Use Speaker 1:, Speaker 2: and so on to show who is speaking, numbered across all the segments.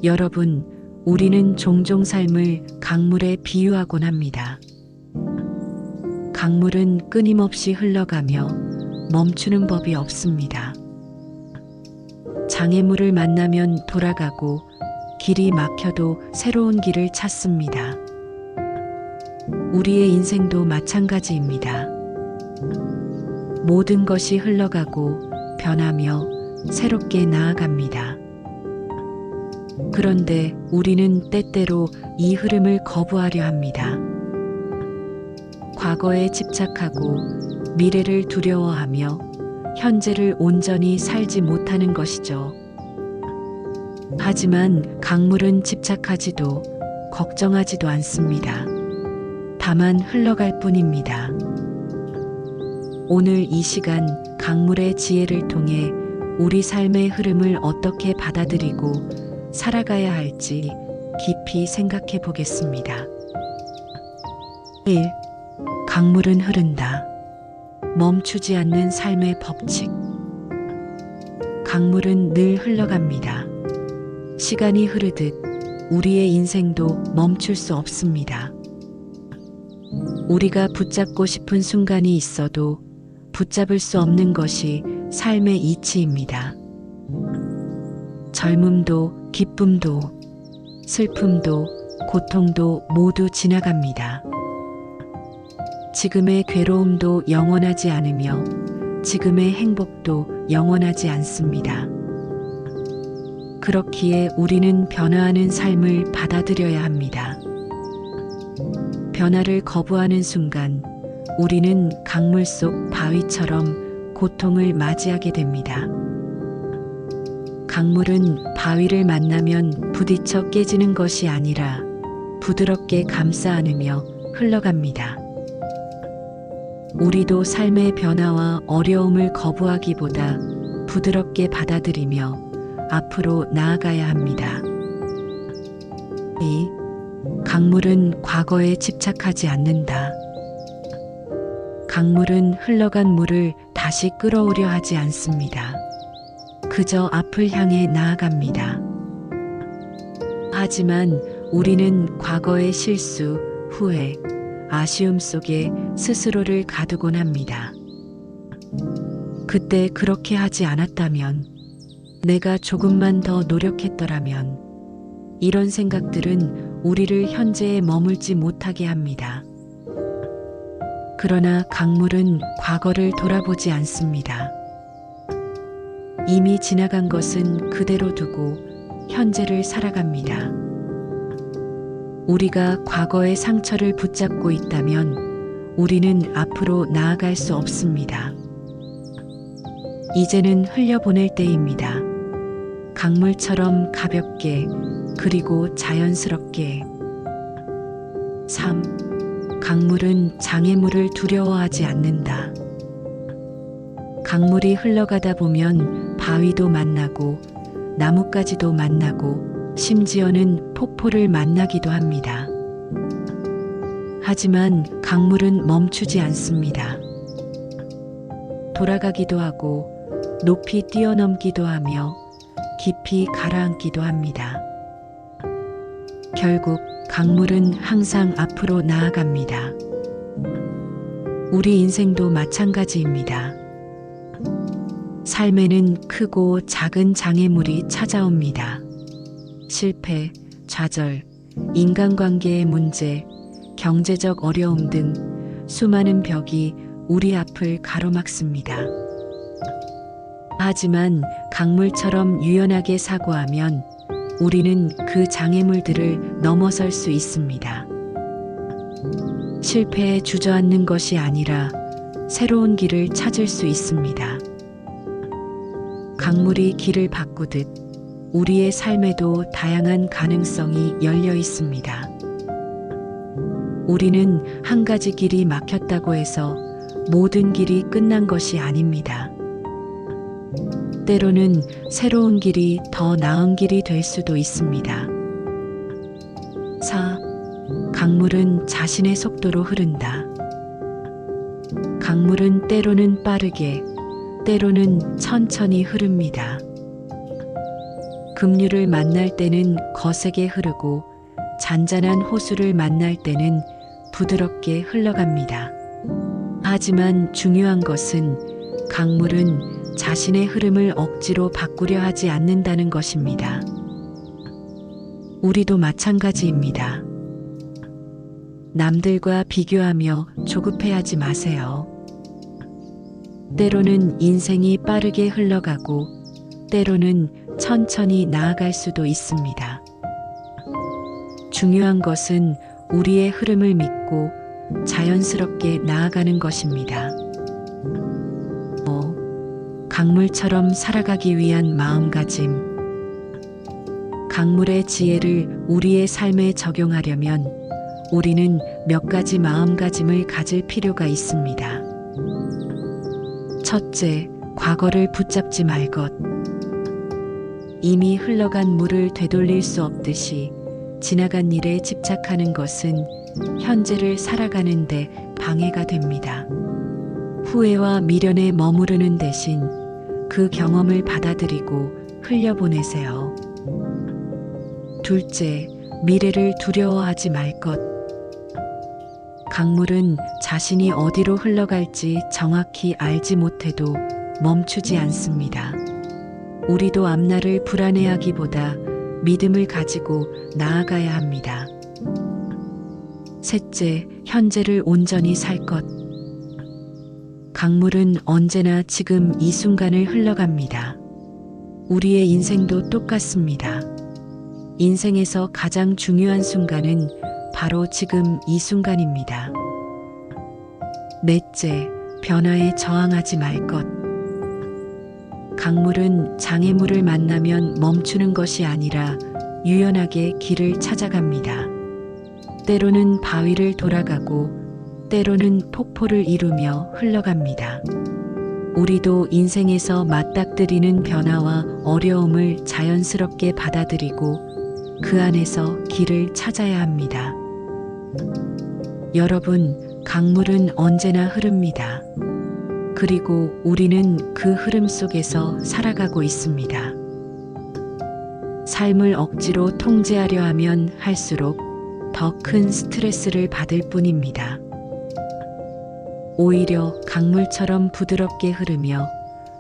Speaker 1: 여러분, 우리는 종종 삶을 강물에 비유하곤 합니다. 강물은 끊임없이 흘러가며 멈추는 법이 없습니다. 장애물을 만나면 돌아가고 길이 막혀도 새로운 길을 찾습니다. 우리의 인생도 마찬가지입니다. 모든 것이 흘러가고 변하며 새롭게 나아갑니다. 그런데 우리는 때때로 이 흐름을 거부하려 합니다. 과거에 집착하고 미래를 두려워하며 현재를 온전히 살지 못하는 것이죠. 하지만 강물은 집착하지도 걱정하지도 않습니다. 다만 흘러갈 뿐입니다. 오늘 이 시간 강물의 지혜를 통해 우리 삶의 흐름을 어떻게 받아들이고 살아가야 할지 깊이 생각해 보겠습니다. 1. 강물은 흐른다. 멈추지 않는 삶의 법칙. 강물은 늘 흘러갑니다. 시간이 흐르듯 우리의 인생도 멈출 수 없습니다. 우리가 붙잡고 싶은 순간이 있어도 붙잡을 수 없는 것이 삶의 이치입니다. 젊음도 기쁨도 슬픔도 고통도 모두 지나갑니다. 지금의 괴로움도 영원하지 않으며 지금의 행복도 영원하지 않습니다. 그렇기에 우리는 변화하는 삶을 받아들여야 합니다. 변화를 거부하는 순간 우리는 강물 속 바위처럼 고통을 맞이하게 됩니다. 강물은 바위를 만나면 부딪혀 깨지는 것이 아니라 부드럽게 감싸 안으며 흘러갑니다. 우리도 삶의 변화와 어려움을 거부하기보다 부드럽게 받아들이며 앞으로 나아가야 합니다. 2. 강물은 과거에 집착하지 않는다. 강물은 흘러간 물을 다시 끌어오려 하지 않습니다. 그저 앞을 향해 나아갑니다. 하지만 우리는 과거의 실수, 후회, 아쉬움 속에 스스로를 가두곤 합니다. 그때 그렇게 하지 않았다면, 내가 조금만 더 노력했더라면, 이런 생각들은 우리를 현재에 머물지 못하게 합니다. 그러나 강물은 과거를 돌아보지 않습니다. 이미 지나간 것은 그대로 두고 현재를 살아갑니다. 우리가 과거의 상처를 붙잡고 있다면 우리는 앞으로 나아갈 수 없습니다. 이제는 흘려보낼 때입니다. 강물처럼 가볍게 그리고 자연스럽게. 3. 강물은 장애물을 두려워하지 않는다. 강물이 흘러가다 보면 바위도 만나고 나뭇가지도 만나고 심지어는 폭포를 만나기도 합니다. 하지만 강물은 멈추지 않습니다. 돌아가기도 하고 높이 뛰어넘기도 하며 깊이 가라앉기도 합니다. 결국 강물은 항상 앞으로 나아갑니다. 우리 인생도 마찬가지입니다. 삶에는 크고 작은 장애물이 찾아옵니다. 실패, 좌절, 인간관계의 문제, 경제적 어려움 등 수많은 벽이 우리 앞을 가로막습니다. 하지만 강물처럼 유연하게 사고하면 우리는 그 장애물들을 넘어설 수 있습니다. 실패에 주저앉는 것이 아니라 새로운 길을 찾을 수 있습니다. 강물이 길을 바꾸듯 우리의 삶에도 다양한 가능성이 열려 있습니다. 우리는 한 가지 길이 막혔다고 해서 모든 길이 끝난 것이 아닙니다. 때로는 새로운 길이 더 나은 길이 될 수도 있습니다. 4. 강물은 자신의 속도로 흐른다. 강물은 때로는 빠르게, 때로는 천천히 흐릅니다. 급류를 만날 때는 거세게 흐르고 잔잔한 호수를 만날 때는 부드럽게 흘러갑니다. 하지만 중요한 것은 강물은 자신의 흐름을 억지로 바꾸려 하지 않는다는 것입니다. 우리도 마찬가지입니다. 남들과 비교하며 조급해하지 마세요. 때로는 인생이 빠르게 흘러가고 때로는 천천히 나아갈 수도 있습니다. 중요한 것은 우리의 흐름을 믿고 자연스럽게 나아가는 것입니다. 강물처럼 살아가기 위한 마음가짐. 강물의 지혜를 우리의 삶에 적용하려면 우리는 몇 가지 마음가짐을 가질 필요가 있습니다. 첫째, 과거를 붙잡지 말 것. 이미 흘러간 물을 되돌릴 수 없듯이 지나간 일에 집착하는 것은 현재를 살아가는데 방해가 됩니다. 후회와 미련에 머무르는 대신 그 경험을 받아들이고 흘려보내세요. 둘째, 미래를 두려워하지 말 것. 강물은 자신이 어디로 흘러갈지 정확히 알지 못해도 멈추지 않습니다. 우리도 앞날을 불안해하기보다 믿음을 가지고 나아가야 합니다. 셋째, 현재를 온전히 살 것. 강물은 언제나 지금 이 순간을 흘러갑니다. 우리의 인생도 똑같습니다. 인생에서 가장 중요한 순간은 바로 지금 이 순간입니다. 넷째, 변화에 저항하지 말 것. 강물은 장애물을 만나면 멈추는 것이 아니라 유연하게 길을 찾아갑니다. 때로는 바위를 돌아가고 때로는 폭포를 이루며 흘러갑니다. 우리도 인생에서 맞닥뜨리는 변화와 어려움을 자연스럽게 받아들이고 그 안에서 길을 찾아야 합니다. 여러분, 강물은 언제나 흐릅니다. 그리고 우리는 그 흐름 속에서 살아가고 있습니다. 삶을 억지로 통제하려 하면 할수록 더 큰 스트레스를 받을 뿐입니다. 오히려 강물처럼 부드럽게 흐르며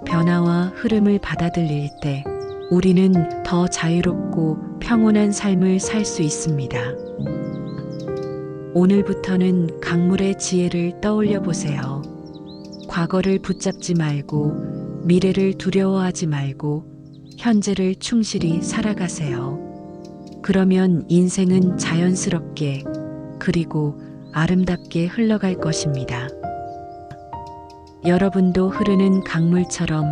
Speaker 1: 변화와 흐름을 받아들일 때 우리는 더 자유롭고 평온한 삶을 살 수 있습니다. 오늘부터는 강물의 지혜를 떠올려 보세요. 과거를 붙잡지 말고 미래를 두려워하지 말고 현재를 충실히 살아가세요. 그러면 인생은 자연스럽게 그리고 아름답게 흘러갈 것입니다. 여러분도 흐르는 강물처럼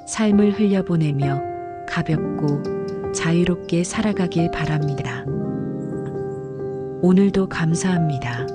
Speaker 1: 삶을 흘려보내며 가볍고 자유롭게 살아가길 바랍니다. 오늘도 감사합니다.